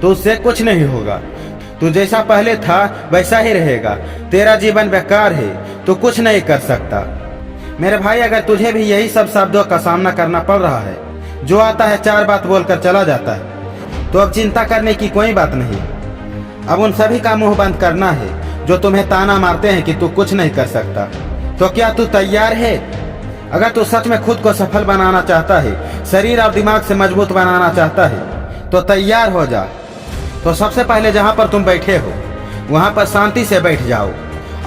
तो उससे कुछ नहीं होगा। तू जैसा पहले था वैसा ही रहेगा। तेरा जीवन बेकार है, तू कुछ नहीं कर सकता। मेरे भाई, अगर तुझे भी यही सब शब्दों का सामना करना पड़ रहा है, जो आता है 4 बात बोलकर चला जाता है, तो अब चिंता करने की कोई बात नहीं। अब उन सभी का मुंह बंद करना है जो तुम्हें ताना मारते हैं कि तू कुछ नहीं कर सकता। तो क्या तू तैयार है? अगर तू सच में खुद को सफल बनाना चाहता है, शरीर और दिमाग से मजबूत बनाना चाहता है, तो तैयार हो जा। तो सबसे पहले जहाँ पर तुम बैठे हो वहाँ पर शांति से बैठ जाओ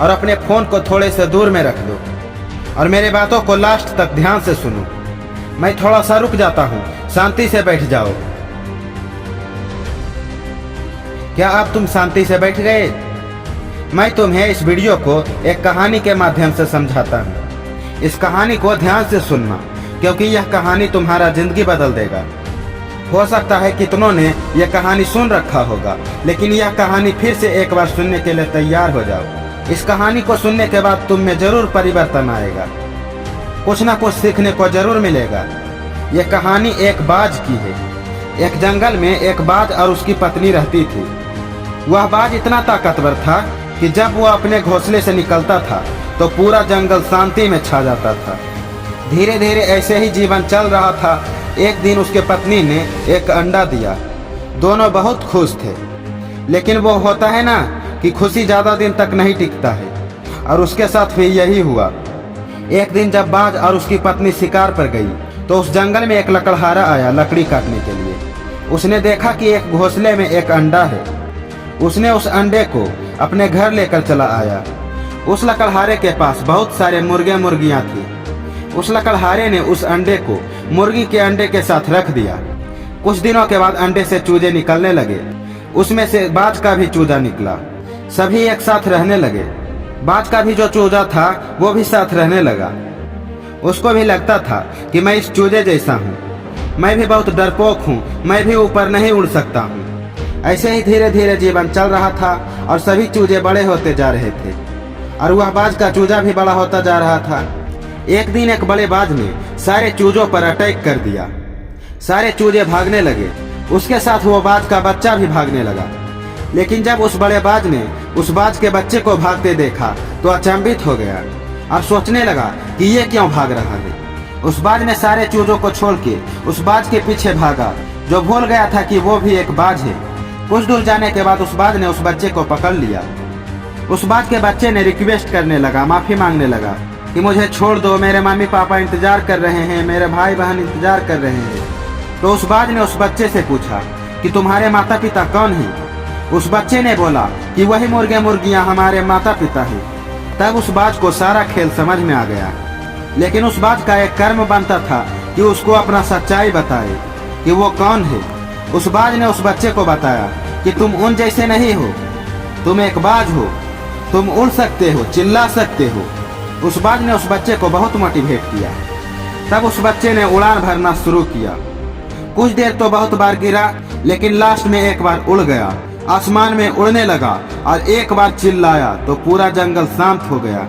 और अपने फोन को थोड़े से दूर में रख दो और मेरे बातों को लास्ट तक ध्यान से सुनो। मैं थोड़ा सा रुक जाता हूँ, शांति से बैठ जाओ। क्या अब तुम शांति से बैठ गए? मैं तुम्हें इस वीडियो को एक कहानी के माध्यम से समझाता हूँ। इस कहानी को ध्यान से सुनना, क्योंकि यह कहानी तुम्हारा जिंदगी बदल देगा। हो सकता है कितनों ने यह कहानी सुन रखा होगा, लेकिन यह कहानी फिर से एक बार सुनने के लिए तैयार हो जाओ। इस कहानी को सुनने के बाद तुम में जरूर परिवर्तन आएगा, कुछ ना कुछ सीखने को जरूर मिलेगा। यह कहानी एक बाज की है। एक जंगल में एक बाज और उसकी पत्नी रहती थी। वह बाज इतना ताकतवर था कि जब वह अपने घोंसले से निकलता था तो पूरा जंगल शांति में छा जाता था। धीरे धीरे ऐसे ही जीवन चल रहा था। एक दिन उसके पत्नी ने एक अंडा दिया। दोनों बहुत खुश थे, लेकिन वो होता है ना कि खुशी ज्यादा दिन तक नहीं टिकता है, और उसके साथ भी यही हुआ। एक दिन जब बाज और उसकी पत्नी शिकार पर गई तो उस जंगल में एक लकड़हारा आया लकड़ी काटने के लिए। उसने देखा कि एक घोंसले में एक अंडा है। उसने उस अंडे को अपने घर लेकर चला आया। उस लकड़हारे के पास बहुत सारे मुर्गे मुर्गियां थी। उस लकड़हारे ने उस अंडे को मुर्गी के अंडे के साथ रख दिया। कुछ दिनों के बाद अंडे से चूजे निकलने लगे। उसमें से बाज का भी चूजा निकला। सभी एक साथ रहने लगे। बाज का भी जो चूजा था वो भी साथ रहने लगा। उसको भी लगता था कि मैं इस चूजे जैसा हूँ, मैं भी बहुत डरपोक हूँ, मैं भी ऊपर नहीं उड़ सकता हूँ। ऐसे ही धीरे धीरे जीवन चल रहा था और सभी चूजे बड़े होते जा रहे थे और वह बाज का चूजा भी बड़ा होता जा रहा था। एक दिन एक बड़े बाज ने सारे चूजों पर अटैक कर दिया। सारे चूजे भागने लगे। उसके साथ वो बाज का बच्चा भी भागने लगा। लेकिन जब उस बड़े बाज ने उस बाज के बच्चे को भागते देखा तो अचंभित हो गया और सोचने लगा कि ये क्यों भाग रहा है। उस बाज ने सारे चूजों को छोड़ के उस बाज के पीछे भागा, जो भूल गया था कि वो भी एक बाज है। कुछ दूर जाने के बाद उस बाज ने उस बच्चे को पकड़ लिया। उस बाज के बच्चे ने रिक्वेस्ट करने लगा, माफी मांगने लगा कि मुझे छोड़ दो, मेरे मम्मी पापा इंतजार कर रहे हैं, मेरे भाई बहन इंतजार कर रहे हैं। तो उस बाज ने उस बच्चे से पूछा कि तुम्हारे माता पिता कौन हैं? उस बच्चे ने बोला कि वही मुर्गे मुर्गियां हमारे माता पिता हैं। तब उस बाज को सारा खेल समझ में आ गया। लेकिन उस बाज का एक कर्म बनता था कि उसको अपना सच्चाई बताए कि वो कौन है। उस बाज ने उस बच्चे को बताया कि तुम उन जैसे नहीं हो, तुम एक बाज हो, तुम उड़ सकते हो, चिल्ला सकते हो। उस बाज ने उस बच्चे को बहुत मोटिवेट किया। तब उस बच्चे ने उड़ान भरना शुरू किया। कुछ देर तो बहुत बार गिरा, लेकिन लास्ट में एक बार उड़ गया, आसमान में उड़ने लगा और एक बार चिल्लाया तो पूरा जंगल शांत हो गया।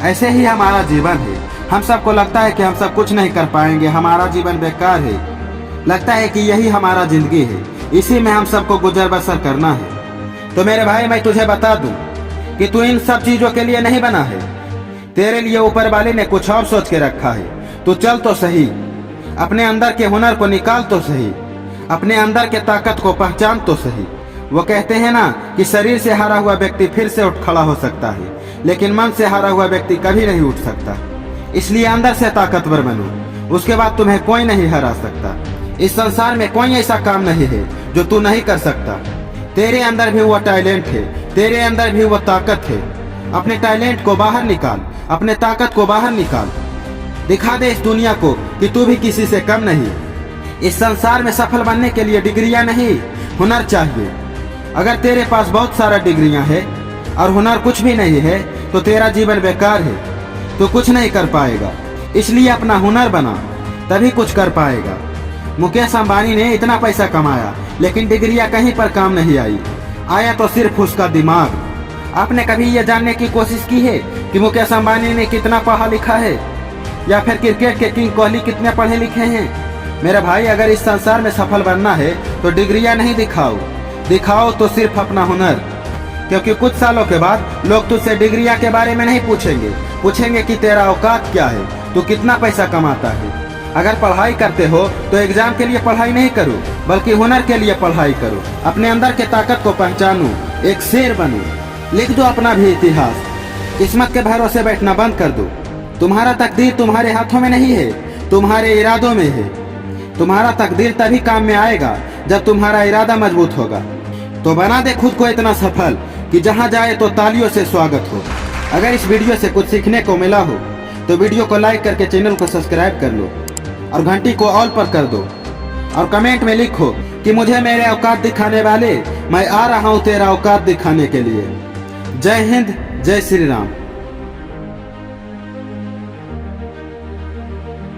ऐसे ही हमारा जीवन है। हम सबको लगता है कि हम सब कुछ नहीं कर पाएंगे, हमारा जीवन बेकार है। लगता है कि यही हमारा जिंदगी है, इसी में हम सबको गुजर बसर करना है। तो मेरे भाई, मैं तुझे बता दूं कि तू इन सब चीजों के लिए नहीं बना है। तेरे लिए ऊपर वाले ने कुछ और सोच के रखा है। तू चल तो सही, अपने अंदर के हुनर को निकाल तो सही, अपने अंदर के ताकत को पहचान तो सही। वो कहते हैं ना कि शरीर से हारा हुआ व्यक्ति फिर से उठ खड़ा हो सकता है, लेकिन मन से हारा हुआ व्यक्ति कभी नहीं उठ सकता। इसलिए अंदर से ताकतवर बनो, उसके बाद तुम्हें कोई नहीं हरा सकता। इस संसार में कोई ऐसा काम नहीं है जो तू नहीं कर सकता। तेरे अंदर भी वो टैलेंट है, तेरे अंदर भी वो ताकत है। अपने टैलेंट को बाहर निकाल, अपने ताकत को बाहर निकाल। दिखा दे इस दुनिया को कि तू भी किसी से कम नहीं। इस संसार में सफल बनने के लिए डिग्रियां नहीं, हुनर चाहिए। अगर तेरे पास बहुत सारा डिग्रियां है और हुनर कुछ भी नहीं है तो तेरा जीवन बेकार है, तो कुछ नहीं कर पाएगा। इसलिए अपना हुनर बना, तभी कुछ कर पाएगा। मुकेश अंबानी ने इतना पैसा कमाया, लेकिन डिग्रियां कहीं पर काम नहीं आई। आया तो सिर्फ उसका दिमाग। आपने कभी यह जानने की कोशिश की है कि मुकेश अंबानी ने कितना पढ़ा लिखा है, या फिर क्रिकेट के किंग कोहली कितने पढ़े लिखे हैं? मेरे भाई, अगर इस संसार में सफल बनना है तो डिग्रियां नहीं दिखाओ तो सिर्फ अपना हुनर। क्योंकि कुछ सालों के बाद लोग तुझसे डिग्रियां के बारे में नहीं पूछेंगे कि तेरा औकात क्या है, तू कितना पैसा कमाता है। अगर पढ़ाई करते हो तो एग्जाम के लिए पढ़ाई नहीं करो, बल्कि हुनर के लिए पढ़ाई करो। अपने अंदर के ताकत को पहचानो, एक शेर बनो, लिख दो अपना भी इतिहास। किस्मत के भरोसे बैठना बंद कर दो। तुम्हारा तकदीर तुम्हारे हाथों में नहीं है, तुम्हारे इरादों में है। तुम्हारा तकदीर तभी काम में आएगा जब तुम्हारा इरादा मजबूत होगा। तो बना दे खुद को इतना सफल कि जहां जाए तो तालियों से स्वागत हो। अगर इस वीडियो से कुछ सीखने को मिला हो तो वीडियो को लाइक करके चैनल को सब्सक्राइब कर लो और घंटी को ऑल पर कर दो और कमेंट में लिखो कि मुझे मेरे औकात दिखाने वाले, मैं आ रहा हूं तेरा औकात दिखाने के लिए। जय हिंद, जय श्री राम।